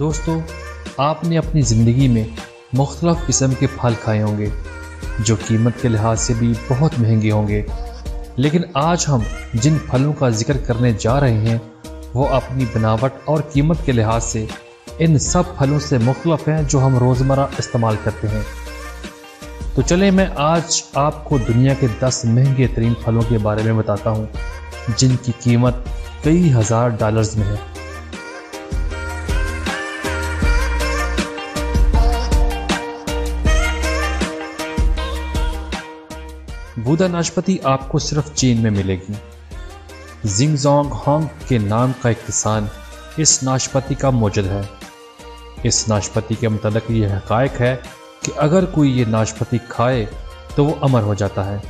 दोस्तों, आपने अपनी ज़िंदगी में मुख्तलिफ़ किस्म के फल खाए होंगे जो कीमत के लिहाज से भी बहुत महंगे होंगे, लेकिन आज हम जिन फलों का जिक्र करने जा रहे हैं वो अपनी बनावट और कीमत के लिहाज से इन सब फलों से मुख्तलिफ हैं जो हम रोज़मर्रा इस्तेमाल करते हैं। तो चलें, मैं आज आपको दुनिया के 10 महंगे तरीन फलों के बारे में बताता हूँ जिनकी कीमत कई हज़ार डॉलर्स में है। बूदा नाशपाती आपको सिर्फ चीन में मिलेगी। जिंगजोंग होंग के नाम का एक किसान इस नाशपाती का मौजूद है। इस नाशपाती के मुताबिक ये हकायक है कि अगर कोई ये नाशपाती खाए तो वो अमर हो जाता है।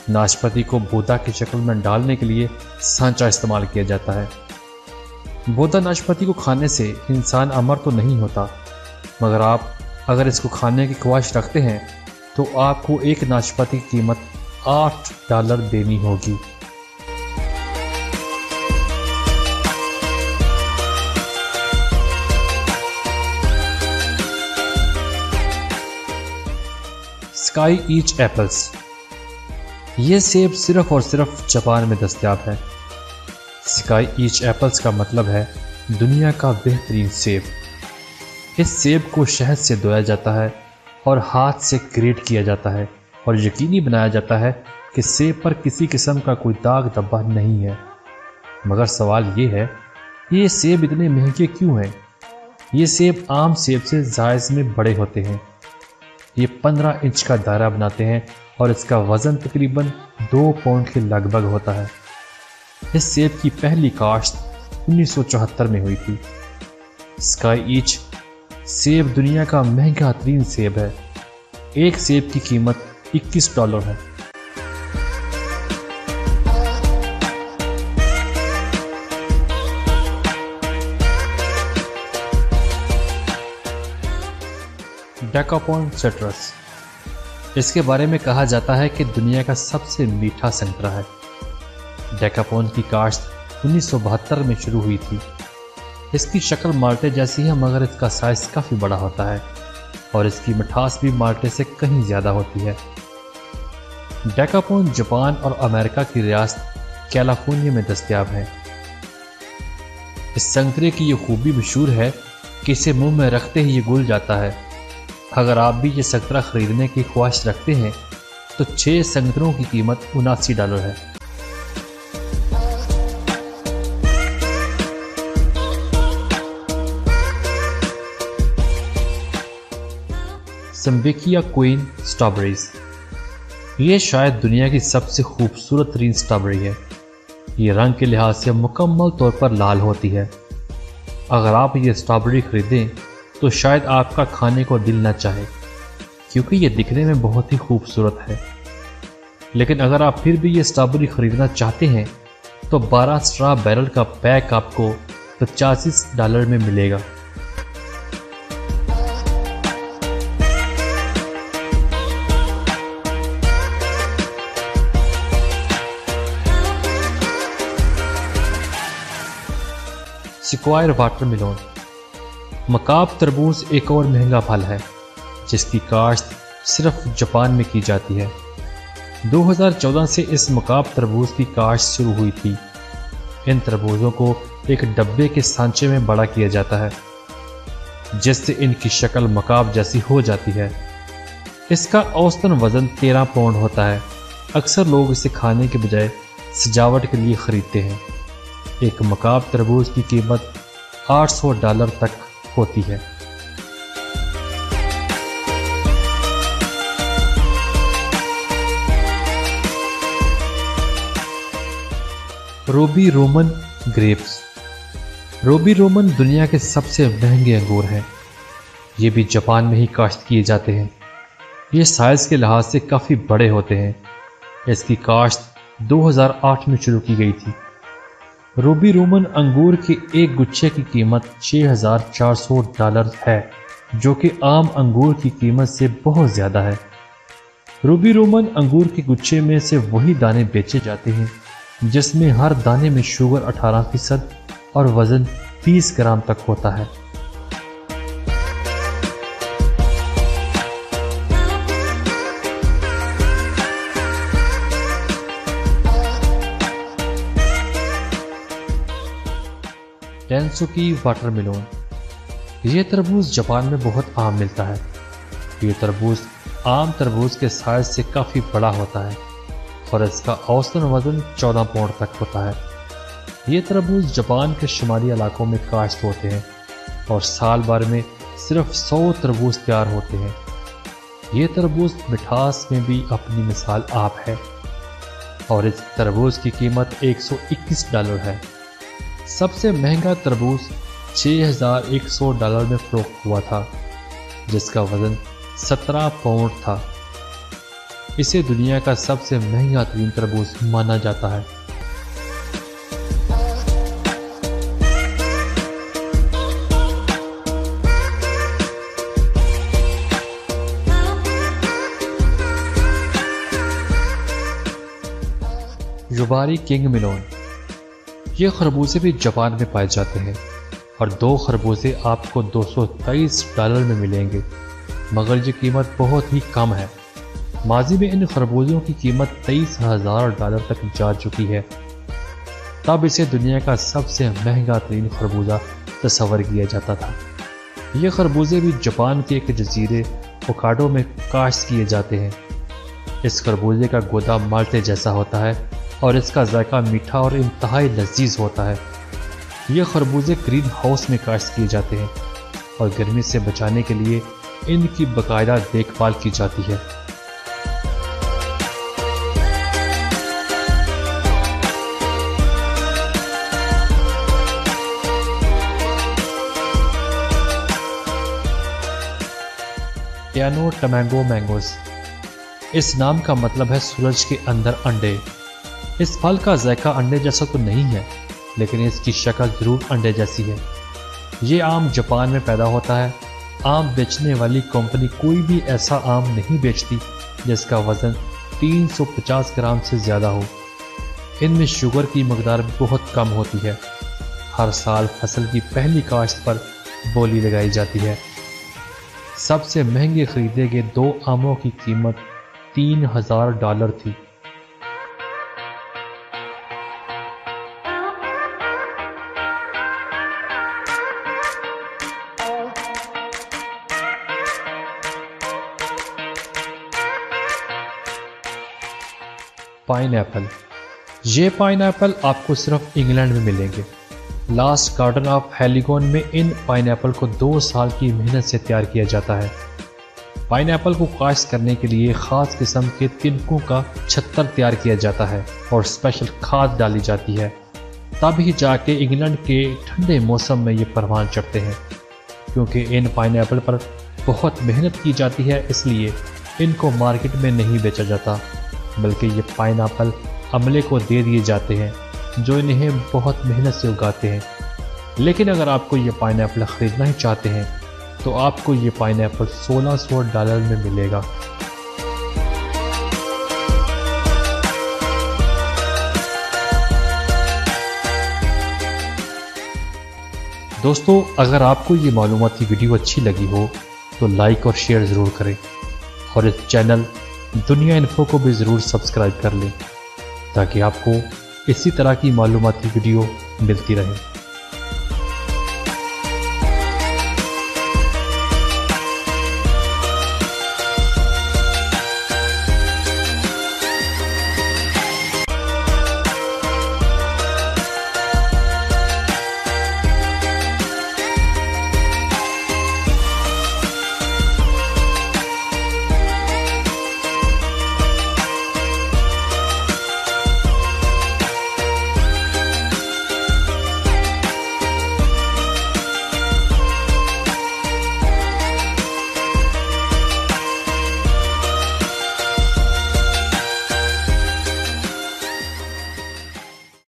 नाशपाती को बूदा की शक्ल में डालने के लिए सांचा इस्तेमाल किया जाता है। बूदा नाशपाती को खाने से इंसान अमर तो नहीं होता, मगर आप अगर इसको खाने की ख्वाहिश रखते हैं तो आपको एक नाशपाती की कीमत $8 देनी होगी। Sky each apples. ये सेब सिर्फ और सिर्फ जापान में दस्तयाब है। स्काई ईच एप्पल्स का मतलब है दुनिया का बेहतरीन सेब। इस सेब को शहद से धोया जाता है और हाथ से ग्रेट किया जाता है और यकीनी बनाया जाता है कि सेब पर किसी किस्म का कोई दाग धब्बा नहीं है। मगर सवाल ये है कि ये सेब इतने महंगे क्यों हैं? ये सेब आम सेब से जायज़ में बड़े होते हैं। ये 15 इंच का दायरा बनाते हैं और इसका वज़न तकरीबन 2 पाउंड के लगभग होता है। इस सेब की पहली काश्त 1974 में हुई थी। स्काई ईच सेब दुनिया का महंगा तरीन सेब है। एक सेब की कीमत $21 है। डेकापोन सिट्रस। इसके बारे में कहा जाता है कि दुनिया का सबसे मीठा संतरा है। डेकापोन की काश्त 1972 में शुरू हुई थी। इसकी शक्ल माल्टे जैसी है, मगर इसका साइज काफ़ी बड़ा होता है और इसकी मिठास भी माल्टे से कहीं ज़्यादा होती है। डेकापोन जापान और अमेरिका की रियासत कैलिफोर्निया में दस्तयाब है। इस संतरे की ये खूबी मशहूर है कि इसे मुंह में रखते ही ये घुल जाता है। अगर आप भी ये संतरा खरीदने की ख्वाहिश रखते हैं तो 6 संतरों की कीमत $79 है। सम्बेकिया क्वीन स्ट्रॉबेरीज। ये शायद दुनिया की सबसे खूबसूरत तरीन स्ट्रॉबेरी है। ये रंग के लिहाज से मुकम्मल तौर पर लाल होती है। अगर आप ये स्ट्रॉबेरी खरीदें तो शायद आपका खाने को दिल न चाहे, क्योंकि ये दिखने में बहुत ही खूबसूरत है। लेकिन अगर आप फिर भी ये स्ट्रॉबेरी खरीदना चाहते हैं तो 12 स्ट्रॉ बैरल का पैक आपको $85 में मिलेगा। स्क्वायर वाटरमेलोन। मकाब तरबूज एक और महंगा फल है जिसकी काश्त सिर्फ जापान में की जाती है। 2014 से इस मकाब तरबूज की काश्त शुरू हुई थी। इन तरबूजों को एक डब्बे के सांचे में बड़ा किया जाता है जिससे इनकी शक्ल मकाब जैसी हो जाती है। इसका औसतन वज़न 13 पाउंड होता है। अक्सर लोग इसे खाने के बजाय सजावट के लिए ख़रीदते हैं। एक मकाब तरबूज की कीमत $800 तक होती है। Ruby Roman grapes. Ruby Roman दुनिया के सबसे महंगे अंगूर हैं। ये भी जापान में ही काश्त किए जाते हैं। ये साइज के लिहाज से काफ़ी बड़े होते हैं। इसकी काश्त 2008 में शुरू की गई थी। रूबी रोमन अंगूर के एक गुच्छे की कीमत $6400 है, जो कि आम अंगूर की कीमत से बहुत ज़्यादा है। रूबी रोमन अंगूर के गुच्छे में से वही दाने बेचे जाते हैं जिसमें हर दाने में शुगर 18% और वज़न 20 ग्राम तक होता है। कैंसुकी वाटरमेलोन। ये तरबूज जापान में बहुत आम मिलता है। ये तरबूज आम तरबूज के साइज से काफ़ी बड़ा होता है और इसका औसतन वजन 14 पाउंड तक होता है। ये तरबूज जापान के शुमाली इलाकों में काश्त होते हैं और साल भर में सिर्फ 100 तरबूज तैयार होते हैं। ये तरबूज मिठास में भी अपनी मिसाल आप है और इस तरबूज की कीमत $121 है। सबसे महंगा तरबूज $6,100 में फरोख्त हुआ था, जिसका वजन 17 पाउंड था। इसे दुनिया का सबसे महंगा तरीन तरबूज माना जाता है। Yubari king Malone. ये खरबूजे भी जापान में पाए जाते हैं और 2 खरबूजे आपको $223 में मिलेंगे, मगर ये कीमत बहुत ही कम है। माजी में इन खरबूजों की कीमत $23,000 तक जा चुकी है। तब इसे दुनिया का सबसे महंगा तरीन खरबूजा तस्वर किया जाता था। ये खरबूजे भी जापान के एक जजीरे होक्काइडो में काश्त किए जाते हैं। इस खरबूजे का गोदा माल्टे जैसा होता है और इसका जायका मीठा और इंतहाई लजीज होता है। ये खरबूजे ग्रीन हाउस में काश्त किए जाते हैं और गर्मी से बचाने के लिए इनकी बाकायदा देखभाल की जाती है। पियानो टमैंगो मैंगोज। इस नाम का मतलब है सूरज के अंदर अंडे। इस फल का जायका अंडे जैसा तो नहीं है, लेकिन इसकी शक्ल जरूर अंडे जैसी है। ये आम जापान में पैदा होता है। आम बेचने वाली कंपनी कोई भी ऐसा आम नहीं बेचती जिसका वजन 350 ग्राम से ज़्यादा हो। इनमें शुगर की मकदार बहुत कम होती है। हर साल फसल की पहली काश्त पर बोली लगाई जाती है। सबसे महंगे खरीदे गए 2 आमों की कीमत $3,000 थी। पाइनएप्पल। ये पाइनएप्पल आपको सिर्फ इंग्लैंड में मिलेंगे। लास्ट गार्डन ऑफ हेलिगोन में इन पाइनएप्पल को 2 साल की मेहनत से तैयार किया जाता है। पाइनएप्पल को काश्त करने के लिए ख़ास किस्म के तिनकों का छत्तर तैयार किया जाता है और स्पेशल खाद डाली जाती है। तभी जाके इंग्लैंड के ठंडे मौसम में ये परवान चढ़ते हैं। क्योंकि इन पाइनएप्पल पर बहुत मेहनत की जाती है, इसलिए इनको मार्केट में नहीं बेचा जाता, बल्कि ये पाइनएप्पल अमले को दे दिए जाते हैं जो इन्हें बहुत मेहनत से उगाते हैं। लेकिन अगर आपको ये पाइनएप्पल ख़रीदना ही चाहते हैं तो आपको ये पाइनएप्पल $1,600 में मिलेगा। दोस्तों, अगर आपको ये मालूमाती वीडियो अच्छी लगी हो तो लाइक और शेयर ज़रूर करें और इस चैनल दुनिया इन्फो को भी ज़रूर सब्सक्राइब कर लें ताकि आपको इसी तरह की मालूमाती वीडियो मिलती रहे।